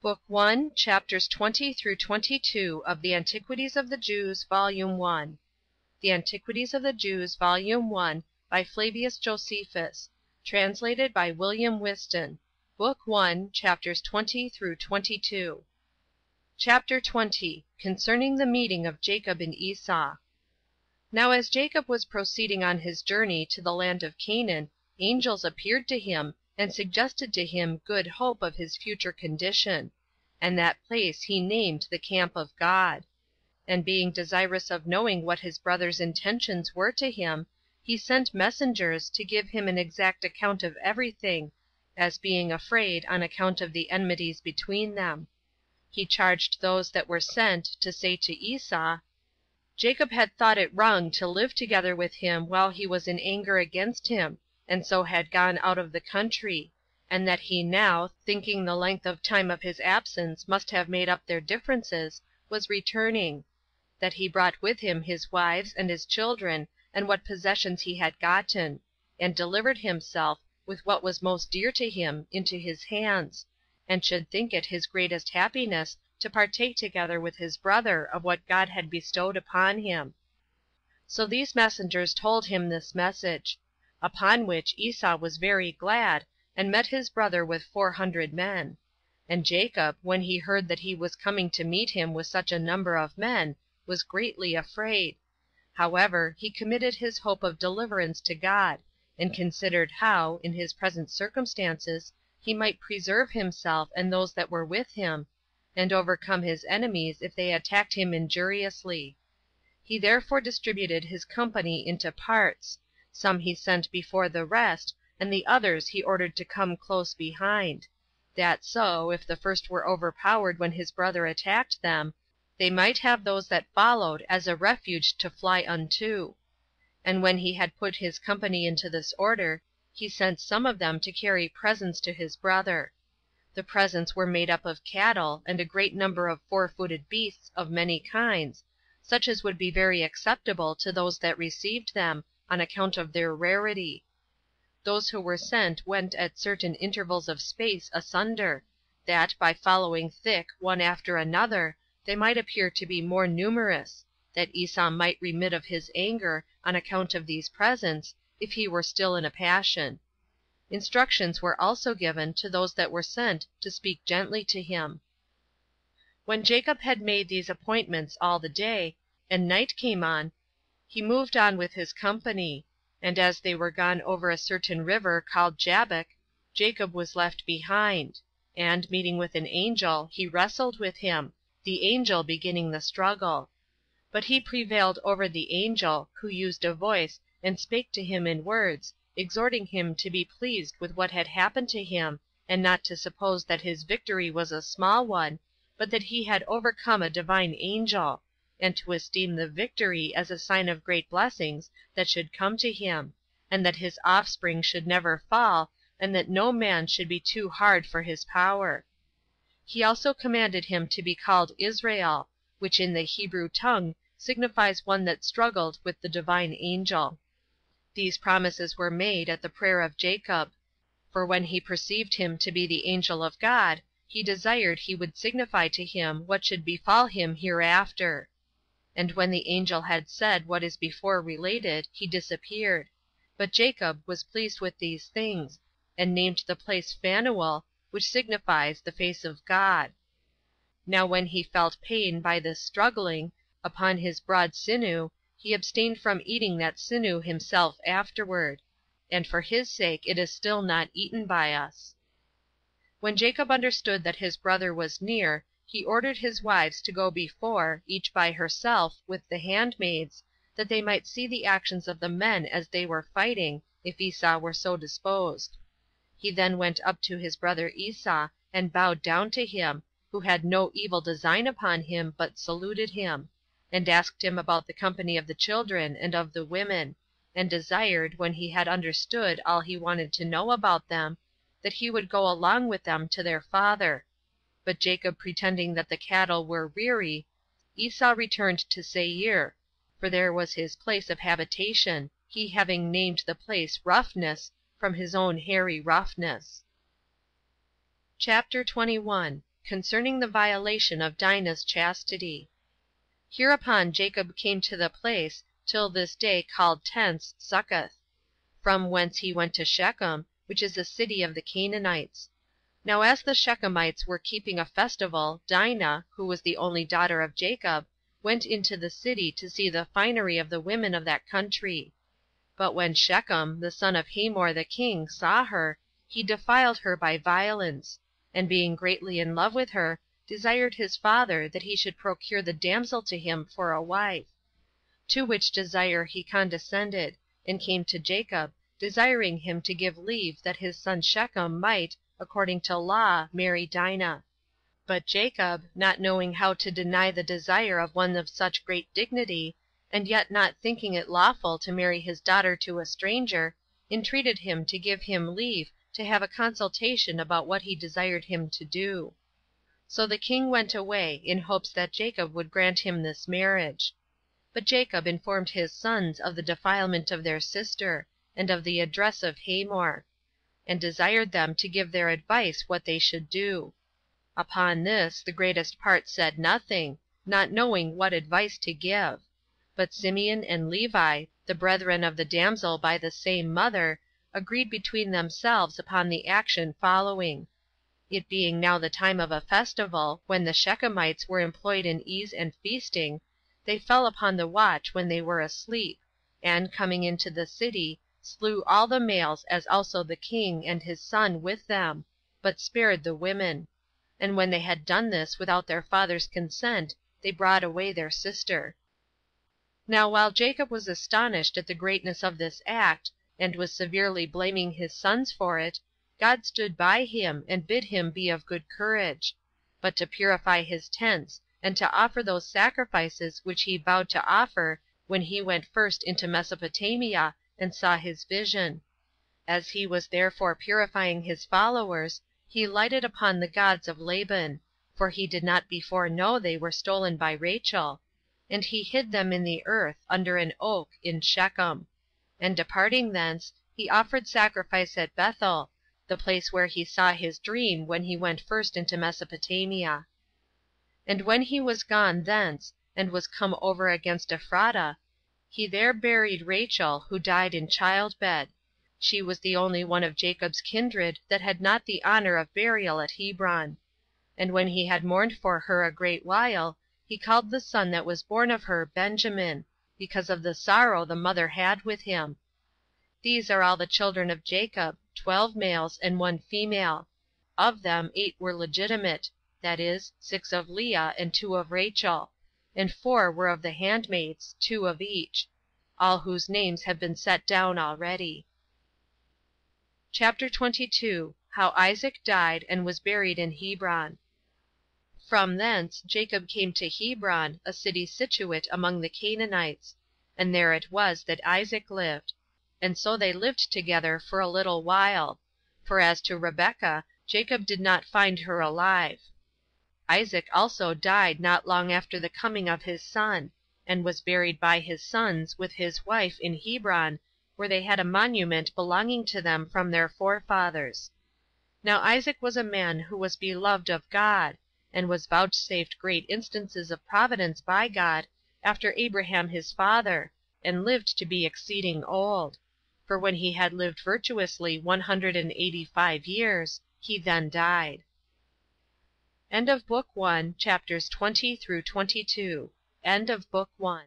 Book 1, Chapters 20 through 22 of the Antiquities of the Jews, Volume 1. The Antiquities of the Jews, Volume 1, by Flavius Josephus. Translated by William Whiston. Book 1, Chapters 20 through 22. Chapter 20. Concerning the meeting of Jacob and Esau. Now as Jacob was proceeding on his journey to the land of Canaan, angels appeared to him, and suggested to him good hope of his future condition; and that place he named the camp of God. And being desirous of knowing what his brother's intentions were to him, he sent messengers to give him an exact account of everything, as being afraid on account of the enmities between them. He charged those that were sent to say to Esau, Jacob had thought it wrong to live together with him while he was in anger against him, and so had gone out of the country; and that he now, thinking the length of time of his absence must have made up their differences, was returning; that he brought with him his wives and his children, and what possessions he had gotten, and delivered himself, with what was most dear to him, into his hands, and should think it his greatest happiness to partake together with his brother of what God had bestowed upon him. So these messengers told him this message. Upon which Esau was very glad, and met his brother with 400 men. And Jacob, when he heard that he was coming to meet him with such a number of men, was greatly afraid. However, he committed his hope of deliverance to God, and considered how, in his present circumstances, he might preserve himself and those that were with him, and overcome his enemies if they attacked him injuriously. He therefore distributed his company into parts. Some he sent before the rest, and the others he ordered to come close behind; that so, if the first were overpowered when his brother attacked them, they might have those that followed as a refuge to fly unto. And when he had put his company into this order, he sent some of them to carry presents to his brother. The presents were made up of cattle, and a great number of four-footed beasts of many kinds, such as would be very acceptable to those that received them, on account of their rarity. Those who were sent went at certain intervals of space asunder, that, by following thick one after another, they might appear to be more numerous, that Esau might remit of his anger, on account of these presents, if he were still in a passion. Instructions were also given to those that were sent to speak gently to him. When Jacob had made these appointments all the day, and night came on, he moved on with his company; and as they were gone over a certain river called Jabbok, Jacob was left behind; and, meeting with an angel, he wrestled with him, the angel beginning the struggle. But he prevailed over the angel, who used a voice, and spake to him in words, exhorting him to be pleased with what had happened to him, and not to suppose that his victory was a small one, but that he had overcome a divine angel, and to esteem the victory as a sign of great blessings that should come to him, and that his offspring should never fall, and that no man should be too hard for his power. He also commanded him to be called Israel, which in the Hebrew tongue signifies one that struggled with the divine angel. These promises were made at the prayer of Jacob; for when he perceived him to be the angel of God, he desired he would signify to him what should befall him hereafter. And when the angel had said what is before related, he disappeared; but Jacob was pleased with these things, and named the place Phanuel, which signifies the face of God. Now when he felt pain by this struggling, upon his broad sinew, he abstained from eating that sinew himself afterward; and for his sake it is still not eaten by us. When Jacob understood that his brother was near, he ordered his wives to go before, each by herself, with the handmaids, that they might see the actions of the men as they were fighting, if Esau were so disposed. He then went up to his brother Esau, and bowed down to him, who had no evil design upon him, but saluted him, and asked him about the company of the children and of the women, and desired, when he had understood all he wanted to know about them, that he would go along with them to their father. But Jacob pretending that the cattle were weary, Esau returned to Seir, for there was his place of habitation, he having named the place Roughness, from his own hairy roughness. Chapter 21. concerning the violation of Dinah's chastity. Hereupon Jacob came to the place till this day called Tents, Succoth; from whence he went to Shechem, which is a city of the Canaanites. Now as the Shechemites were keeping a festival, Dinah, who was the only daughter of Jacob, went into the city to see the finery of the women of that country. But when Shechem, the son of Hamor the king, saw her, he defiled her by violence; and being greatly in love with her, desired his father that he should procure the damsel to him for a wife. To which desire he condescended, and came to Jacob, desiring him to give leave that his son Shechem might, according to law, marry Dinah. But Jacob, not knowing how to deny the desire of one of such great dignity, and yet not thinking it lawful to marry his daughter to a stranger, entreated him to give him leave to have a consultation about what he desired him to do. So the king went away, in hopes that Jacob would grant him this marriage. But Jacob informed his sons of the defilement of their sister, and of the address of Hamor, and desired them to give their advice what they should do. Upon this the greatest part said nothing, not knowing what advice to give. But Simeon and Levi, the brethren of the damsel by the same mother, agreed between themselves upon the action following. It being now the time of a festival, when the Shechemites were employed in ease and feasting, they fell upon the watch when they were asleep, and, coming into the city, slew all the males, as also the king and his son with them, but spared the women. And when they had done this without their father's consent, they brought away their sister. Now while Jacob was astonished at the greatness of this act, and was severely blaming his sons for it, God stood by him, and bid him be of good courage; but to purify his tents, and to offer those sacrifices which he vowed to offer when he went first into Mesopotamia, and saw his vision. As he was therefore purifying his followers, he lighted upon the gods of Laban, for he did not before know they were stolen by Rachel, and he hid them in the earth, under an oak, in Shechem. And departing thence, he offered sacrifice at Bethel, the place where he saw his dream when he went first into Mesopotamia. And when he was gone thence, and was come over against Ephrata, he there buried Rachel, who died in childbed. She was the only one of Jacob's kindred that had not the honor of burial at Hebron. And when he had mourned for her a great while, he called the son that was born of her Benjamin, because of the sorrow the mother had with him. These are all the children of Jacob, 12 males and 1 female. Of them 8 were legitimate, that is, 6 of Leah and 2 of Rachel, and 4 were of the handmaids, 2 of each; all whose names have been set down already. CHAPTER 22. How Isaac died, and was buried in Hebron. From thence Jacob came to Hebron, a city situate among the Canaanites, and there it was that Isaac lived; and so they lived together for a little while; for as to Rebekah, Jacob did not find her alive. Isaac also died not long after the coming of his son, and was buried by his sons, with his wife, in Hebron, where they had a monument belonging to them from their forefathers. Now Isaac was a man who was beloved of God, and was vouchsafed great instances of providence by God, after Abraham his father, and lived to be exceeding old; for when he had lived virtuously 185 years, he then died. End of Book 1, chapters 20 through 22. End of Book 1.